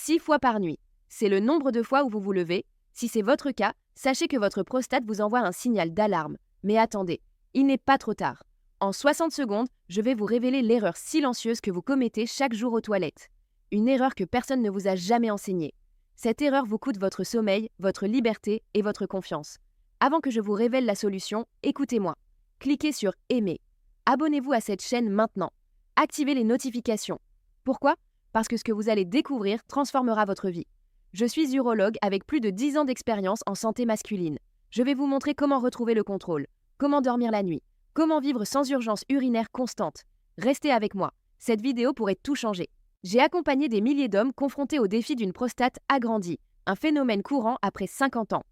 6 fois par nuit. C'est le nombre de fois où vous vous levez. Si c'est votre cas, sachez que votre prostate vous envoie un signal d'alarme. Mais attendez, il n'est pas trop tard. En 60 secondes, je vais vous révéler l'erreur silencieuse que vous commettez chaque jour aux toilettes. Une erreur que personne ne vous a jamais enseignée. Cette erreur vous coûte votre sommeil, votre liberté et votre confiance. Avant que je vous révèle la solution, écoutez-moi. Cliquez sur « Aimer ». Abonnez-vous à cette chaîne maintenant. Activez les notifications. Pourquoi ? Parce que ce que vous allez découvrir transformera votre vie. Je suis urologue avec plus de 10 ans d'expérience en santé masculine. Je vais vous montrer comment retrouver le contrôle, comment dormir la nuit, comment vivre sans urgence urinaire constante. Restez avec moi, cette vidéo pourrait tout changer. J'ai accompagné des milliers d'hommes confrontés au défi d'une prostate agrandie, un phénomène courant après 50 ans.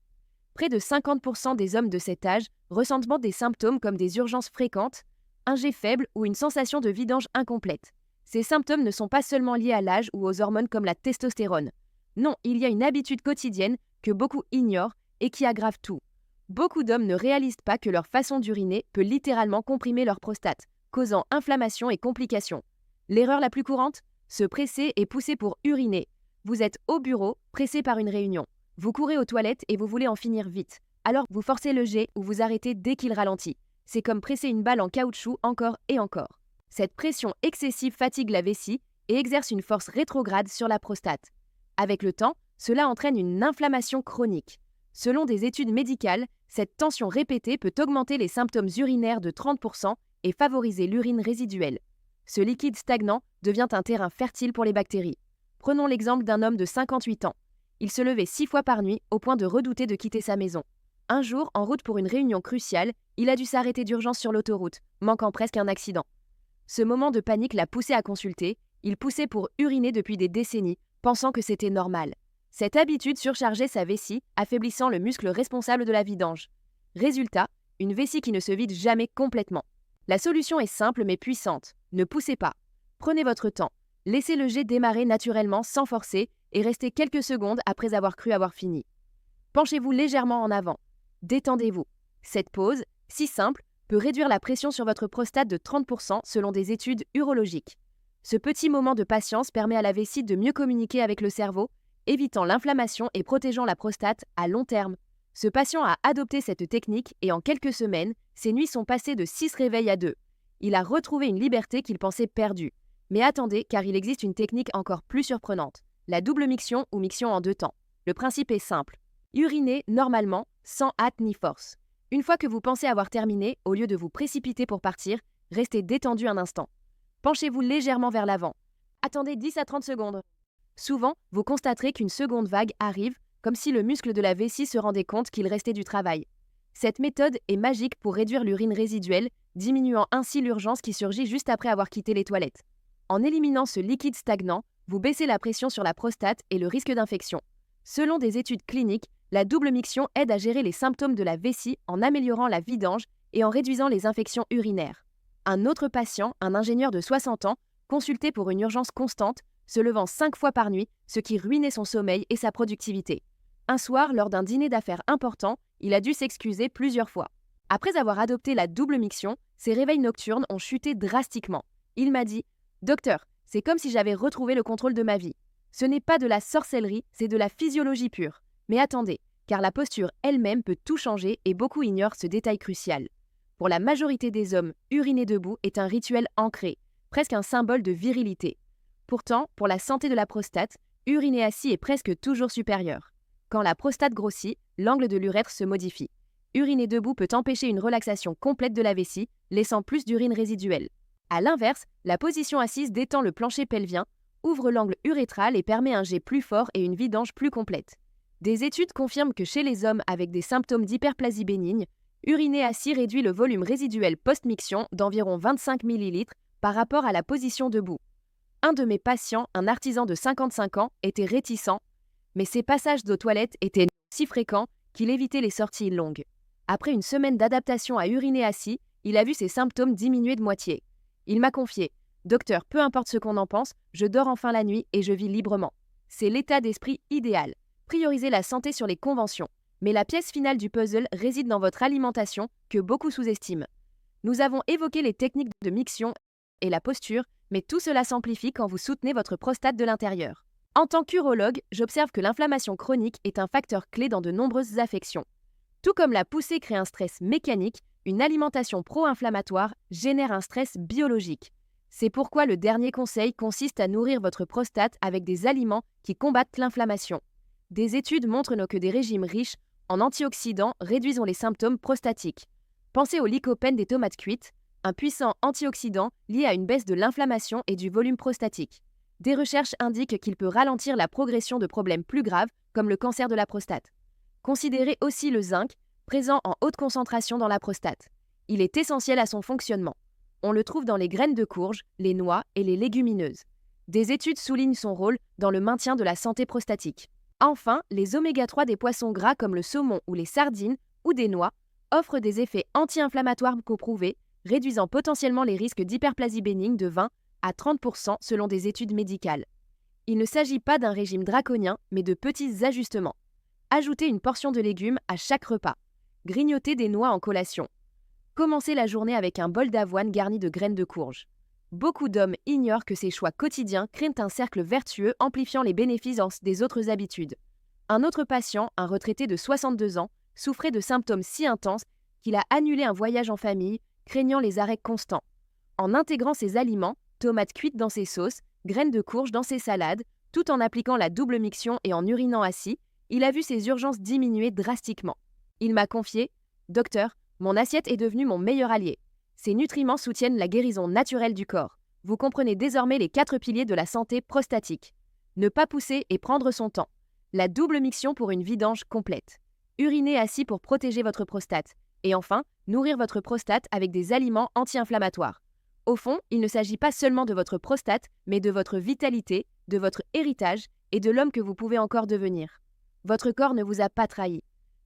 Près de 50% des hommes de cet âge ressentent des symptômes comme des urgences fréquentes, un jet faible ou une sensation de vidange incomplète. Ces symptômes ne sont pas seulement liés à l'âge ou aux hormones comme la testostérone. Non, il y a une habitude quotidienne que beaucoup ignorent et qui aggrave tout. Beaucoup d'hommes ne réalisent pas que leur façon d'uriner peut littéralement comprimer leur prostate, causant inflammation et complications. L'erreur la plus courante ? Se presser et pousser pour uriner. Vous êtes au bureau, pressé par une réunion. Vous courez aux toilettes et vous voulez en finir vite. Alors vous forcez le jet ou vous arrêtez dès qu'il ralentit. C'est comme presser une balle en caoutchouc encore et encore. Cette pression excessive fatigue la vessie et exerce une force rétrograde sur la prostate. Avec le temps, cela entraîne une inflammation chronique. Selon des études médicales, cette tension répétée peut augmenter les symptômes urinaires de 30% et favoriser l'urine résiduelle. Ce liquide stagnant devient un terrain fertile pour les bactéries. Prenons l'exemple d'un homme de 58 ans. Il se levait 6 fois par nuit au point de redouter de quitter sa maison. Un jour, en route pour une réunion cruciale, il a dû s'arrêter d'urgence sur l'autoroute, manquant presque un accident. Ce moment de panique l'a poussé à consulter. Il poussait pour uriner depuis des décennies, pensant que c'était normal. Cette habitude surchargeait sa vessie, affaiblissant le muscle responsable de la vidange. Résultat, une vessie qui ne se vide jamais complètement. La solution est simple mais puissante. Ne poussez pas. Prenez votre temps. Laissez le jet démarrer naturellement sans forcer et restez quelques secondes après avoir cru avoir fini. Penchez-vous légèrement en avant. Détendez-vous. Cette pause, si simple, peut réduire la pression sur votre prostate de 30% selon des études urologiques. Ce petit moment de patience permet à la vessie de mieux communiquer avec le cerveau, évitant l'inflammation et protégeant la prostate à long terme. Ce patient a adopté cette technique et en quelques semaines, ses nuits sont passées de 6 réveils à 2. Il a retrouvé une liberté qu'il pensait perdue. Mais attendez, car il existe une technique encore plus surprenante, la double miction ou miction en 2 temps. Le principe est simple. Urinez normalement, sans hâte ni force. Une fois que vous pensez avoir terminé, au lieu de vous précipiter pour partir, restez détendu un instant. Penchez-vous légèrement vers l'avant. Attendez 10 à 30 secondes. Souvent, vous constaterez qu'une seconde vague arrive, comme si le muscle de la vessie se rendait compte qu'il restait du travail. Cette méthode est magique pour réduire l'urine résiduelle, diminuant ainsi l'urgence qui surgit juste après avoir quitté les toilettes. En éliminant ce liquide stagnant, vous baissez la pression sur la prostate et le risque d'infection. Selon des études cliniques, la double miction aide à gérer les symptômes de la vessie en améliorant la vidange et en réduisant les infections urinaires. Un autre patient, un ingénieur de 60 ans, consulté pour une urgence constante, se levant 5 fois par nuit, ce qui ruinait son sommeil et sa productivité. Un soir, lors d'un dîner d'affaires important, il a dû s'excuser plusieurs fois. Après avoir adopté la double miction, ses réveils nocturnes ont chuté drastiquement. Il m'a dit « Docteur, c'est comme si j'avais retrouvé le contrôle de ma vie. Ce n'est pas de la sorcellerie, c'est de la physiologie pure. Mais attendez, car la posture elle-même peut tout changer et beaucoup ignorent ce détail crucial. Pour la majorité des hommes, uriner debout est un rituel ancré, presque un symbole de virilité. Pourtant, pour la santé de la prostate, uriner assis est presque toujours supérieur. Quand la prostate grossit, l'angle de l'urètre se modifie. Uriner debout peut empêcher une relaxation complète de la vessie, laissant plus d'urine résiduelle. A l'inverse, la position assise détend le plancher pelvien, ouvre l'angle urétral et permet un jet plus fort et une vidange plus complète. Des études confirment que chez les hommes avec des symptômes d'hyperplasie bénigne, uriner assis réduit le volume résiduel post-miction d'environ 25 ml par rapport à la position debout. Un de mes patients, un artisan de 55 ans, était réticent, mais ses passages aux toilettes étaient si fréquents qu'il évitait les sorties longues. Après une semaine d'adaptation à uriner assis, il a vu ses symptômes diminuer de moitié. Il m'a confié « Docteur, peu importe ce qu'on en pense, je dors enfin la nuit et je vis librement. C'est l'état d'esprit idéal. Priorisez la santé sur les conventions. Mais la pièce finale du puzzle réside dans votre alimentation que beaucoup sous-estiment. Nous avons évoqué les techniques de miction et la posture, mais tout cela s'amplifie quand vous soutenez votre prostate de l'intérieur. En tant qu'urologue, j'observe que l'inflammation chronique est un facteur clé dans de nombreuses affections. Tout comme la poussée crée un stress mécanique, une alimentation pro-inflammatoire génère un stress biologique. C'est pourquoi le dernier conseil consiste à nourrir votre prostate avec des aliments qui combattent l'inflammation. Des études montrent que des régimes riches en antioxydants réduisent les symptômes prostatiques. Pensez au lycopène des tomates cuites, un puissant antioxydant lié à une baisse de l'inflammation et du volume prostatique. Des recherches indiquent qu'il peut ralentir la progression de problèmes plus graves comme le cancer de la prostate. Considérez aussi le zinc, présent en haute concentration dans la prostate. Il est essentiel à son fonctionnement. On le trouve dans les graines de courge, les noix et les légumineuses. Des études soulignent son rôle dans le maintien de la santé prostatique. Enfin, les oméga-3 des poissons gras comme le saumon ou les sardines ou des noix offrent des effets anti-inflammatoires coprouvés, réduisant potentiellement les risques d'hyperplasie bénigne de 20 à 30% selon des études médicales. Il ne s'agit pas d'un régime draconien, mais de petits ajustements. Ajoutez une portion de légumes à chaque repas. Grignotez des noix en collation. Commencez la journée avec un bol d'avoine garni de graines de courge. Beaucoup d'hommes ignorent que ces choix quotidiens créent un cercle vertueux amplifiant les bénéfices des autres habitudes. Un autre patient, un retraité de 62 ans, souffrait de symptômes si intenses qu'il a annulé un voyage en famille, craignant les arrêts constants. En intégrant ses aliments, tomates cuites dans ses sauces, graines de courge dans ses salades, tout en appliquant la double miction et en urinant assis, il a vu ses urgences diminuer drastiquement. Il m'a confié « Docteur, mon assiette est devenue mon meilleur allié. Ces nutriments soutiennent la guérison naturelle du corps. Vous comprenez désormais les 4 piliers de la santé prostatique. Ne pas pousser et prendre son temps. La double miction pour une vidange complète. Uriner assis pour protéger votre prostate. Et enfin, nourrir votre prostate avec des aliments anti-inflammatoires. Au fond, il ne s'agit pas seulement de votre prostate, mais de votre vitalité, de votre héritage et de l'homme que vous pouvez encore devenir. Votre corps ne vous a pas trahi.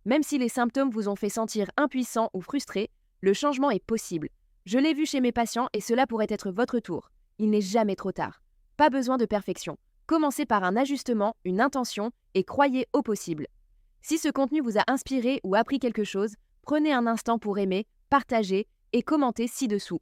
Même si les symptômes vous ont fait sentir impuissant ou frustré, le changement est possible. Je l'ai vu chez mes patients et cela pourrait être votre tour. Il n'est jamais trop tard. Pas besoin de perfection. Commencez par un ajustement, une intention et croyez au possible. Si ce contenu vous a inspiré ou appris quelque chose, prenez un instant pour aimer, partager et commenter ci-dessous.